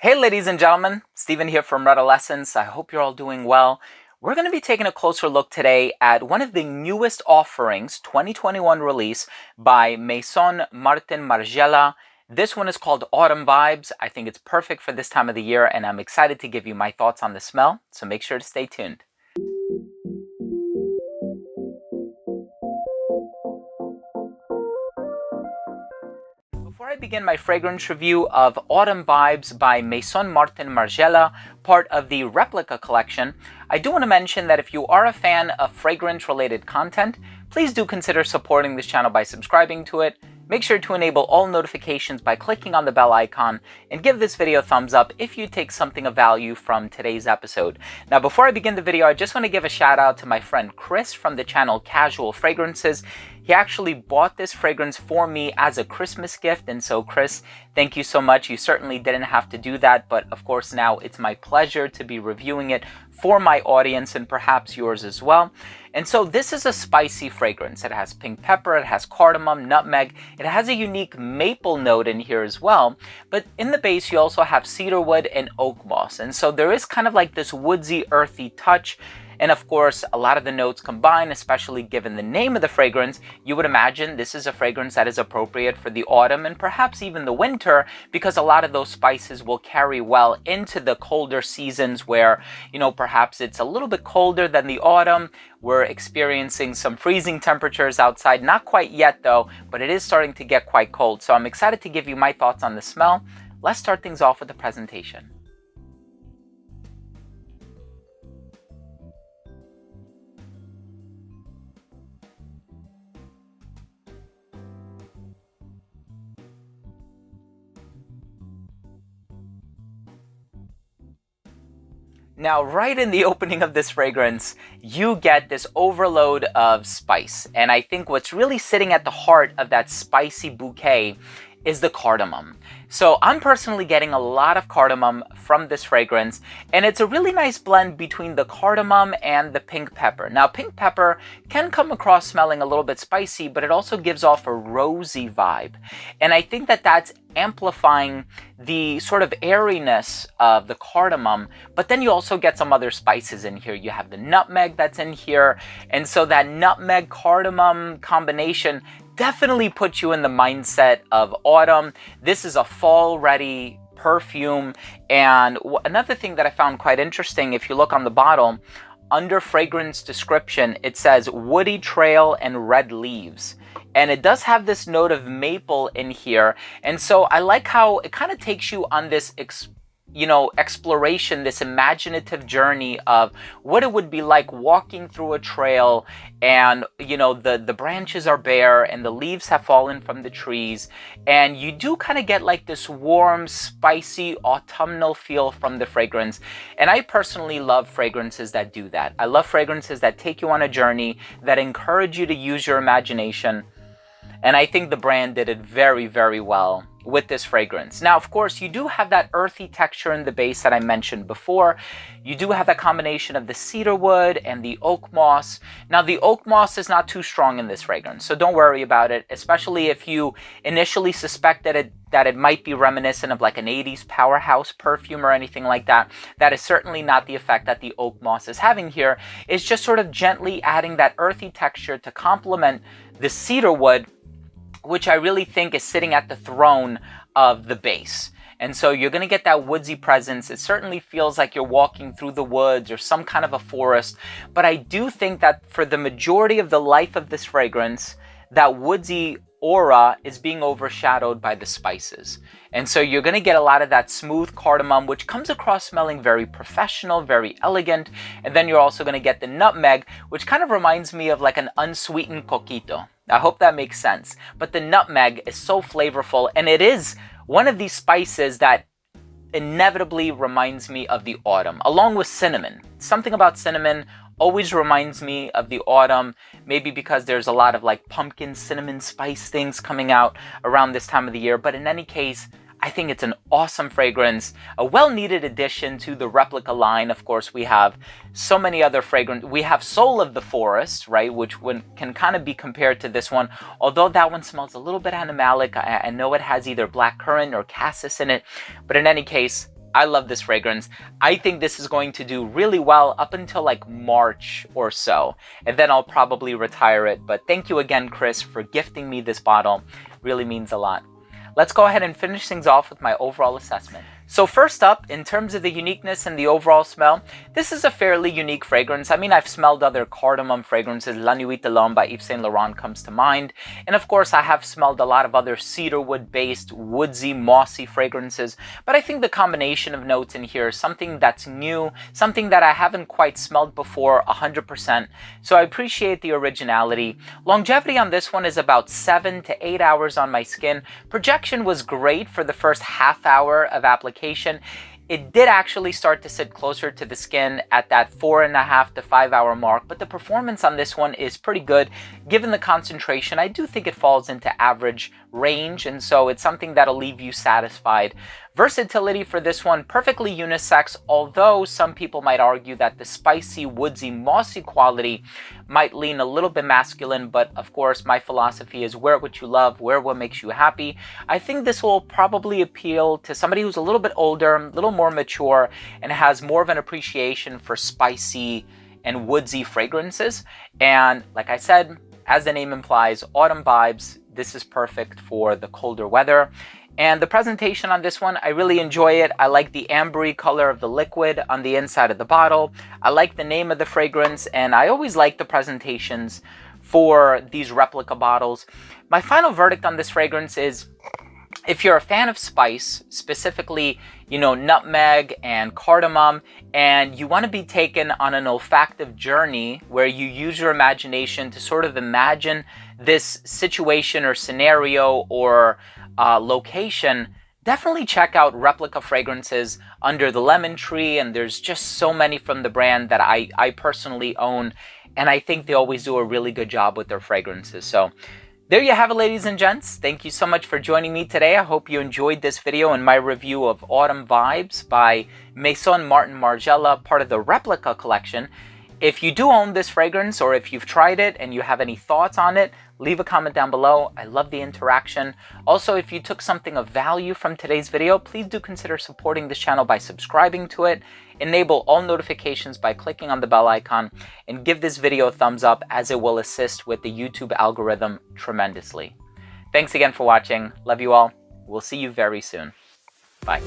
Hey ladies and gentlemen, Steven here from Redolessence. I hope you're all doing well. We're going to be taking a closer look today at one of the newest offerings, 2021 release by Maison Margiela. This one is called Autumn Vibes. I think it's perfect for this time of the year and I'm excited to give you my thoughts on the smell, so make sure to stay tuned. Before I begin my fragrance review of Autumn Vibes by Maison Margiela, part of the Replica collection, I do want to mention that if you are a fan of fragrance-related content, please do consider supporting this channel by subscribing to it. Make sure to enable all notifications by clicking on the bell icon and give this video a thumbs up if you take something of value from today's episode. Now, before I begin the video, I just want to give a shout out to my friend Chris from the channel Casual Fragrances. He actually bought this fragrance for me as a Christmas gift, and so Chris, thank you so much. You certainly didn't have to do that, but of course now it's my pleasure to be reviewing it for my audience and perhaps yours as well. And so this is a spicy fragrance. It has pink pepper, it has cardamom, nutmeg, it has a unique maple note in here as well, but in the base you also have cedarwood and oak moss, and so there is kind of like this woodsy, earthy touch. And of course, a lot of the notes combine, especially given the name of the fragrance. You would imagine this is a fragrance that is appropriate for the autumn and perhaps even the winter, because a lot of those spices will carry well into the colder seasons where, perhaps it's a little bit colder than the autumn. We're experiencing some freezing temperatures outside. Not quite yet though, but it is starting to get quite cold. So I'm excited to give you my thoughts on the smell. Let's start things off with the presentation. Now, right in the opening of this fragrance, you get this overload of spice. And I think what's really sitting at the heart of that spicy bouquet is the cardamom. So I'm personally getting a lot of cardamom from this fragrance, and it's a really nice blend between the cardamom and the pink pepper. Now, pink pepper can come across smelling a little bit spicy, but it also gives off a rosy vibe. And I think that that's amplifying the sort of airiness of the cardamom, but then you also get some other spices in here. You have the nutmeg that's in here, and so that nutmeg cardamom combination definitely puts you in the mindset of autumn. This is a fall-ready perfume, and another thing that I found quite interesting, if you look on the bottle, under fragrance description, it says woody trail and red leaves. And it does have this note of maple in here. And so I like how it kind of takes you on this exploration, this imaginative journey of what it would be like walking through a trail and, the branches are bare and the leaves have fallen from the trees. And you do kind of get like this warm, spicy, autumnal feel from the fragrance. And I personally love fragrances that do that. I love fragrances that take you on a journey, that encourage you to use your imagination. And I think the brand did it very, very well with this fragrance. Now, of course, you do have that earthy texture in the base that I mentioned before. You do have that combination of the cedarwood and the oak moss. Now, the oak moss is not too strong in this fragrance, so don't worry about it, especially if you initially suspected that it might be reminiscent of like an 80s powerhouse perfume or anything like that. That is certainly not the effect that the oak moss is having here. It's just sort of gently adding that earthy texture to complement the cedarwood, which I really think is sitting at the throne of the base. And so you're going to get that woodsy presence. It certainly feels like you're walking through the woods or some kind of a forest. But I do think that for the majority of the life of this fragrance, that woodsy aura is being overshadowed by the spices. And so you're going to get a lot of that smooth cardamom, which comes across smelling very professional, very elegant. And then you're also going to get the nutmeg, which kind of reminds me of like an unsweetened coquito. I hope that makes sense. But the nutmeg is so flavorful, and it is one of these spices that inevitably reminds me of the autumn, along with cinnamon. Something about cinnamon always reminds me of the autumn, maybe because there's a lot of like pumpkin cinnamon spice things coming out around this time of the year. But in any case, I think it's an awesome fragrance, a well-needed addition to the Replica line. Of course, we have so many other fragrances. We have Soul of the Forest, right, which can kind of be compared to this one, although that one smells a little bit animalic. I know it has either blackcurrant or cassis in it, but in any case, I love this fragrance. I think this is going to do really well up until like March or so, and then I'll probably retire it. But thank you again, Chris, for gifting me this bottle. Really means a lot. Let's go ahead and finish things off with my overall assessment. So first up, in terms of the uniqueness and the overall smell, this is a fairly unique fragrance. I mean, I've smelled other cardamom fragrances. La Nuit de l'Homme by Yves Saint Laurent comes to mind. And of course, I have smelled a lot of other cedarwood-based, woodsy, mossy fragrances. But I think the combination of notes in here is something that's new, something that I haven't quite smelled before 100%. So I appreciate the originality. Longevity on this one is about 7 to 8 hours on my skin. Projection was great for the first half hour of application. It did actually start to sit closer to the skin at that 4.5 to 5 hour mark, but the performance on this one is pretty good. Given the concentration, I do think it falls into average range, and so it's something that'll leave you satisfied. Versatility for this one, perfectly unisex, although some people might argue that the spicy, woodsy, mossy quality might lean a little bit masculine, but of course my philosophy is wear what you love, wear what makes you happy. I think this will probably appeal to somebody who's a little bit older, a little more mature, and has more of an appreciation for spicy and woodsy fragrances. And like I said, as the name implies, autumn vibes. This is perfect for the colder weather. And the presentation on this one, I really enjoy it. I like the ambery color of the liquid on the inside of the bottle. I like the name of the fragrance, and I always like the presentations for these replica bottles. My final verdict on this fragrance is, if you're a fan of spice, specifically, nutmeg and cardamom, and you want to be taken on an olfactive journey where you use your imagination to sort of imagine this situation or scenario or location, definitely check out replica fragrances under the lemon tree. And there's just so many from the brand that I personally own, and I think they always do a really good job with their fragrances. So there you have it, ladies and gents. Thank you so much for joining me today. I hope you enjoyed this video and my review of Autumn Vibes by Maison Martin Margiela, part of the Replica collection. If you do own this fragrance, or if you've tried it and you have any thoughts on it, leave a comment down below. I love the interaction. Also, if you took something of value from today's video, please do consider supporting this channel by subscribing to it. Enable all notifications by clicking on the bell icon, and give this video a thumbs up, as it will assist with the YouTube algorithm tremendously. Thanks again for watching. Love you all. We'll see you very soon. Bye.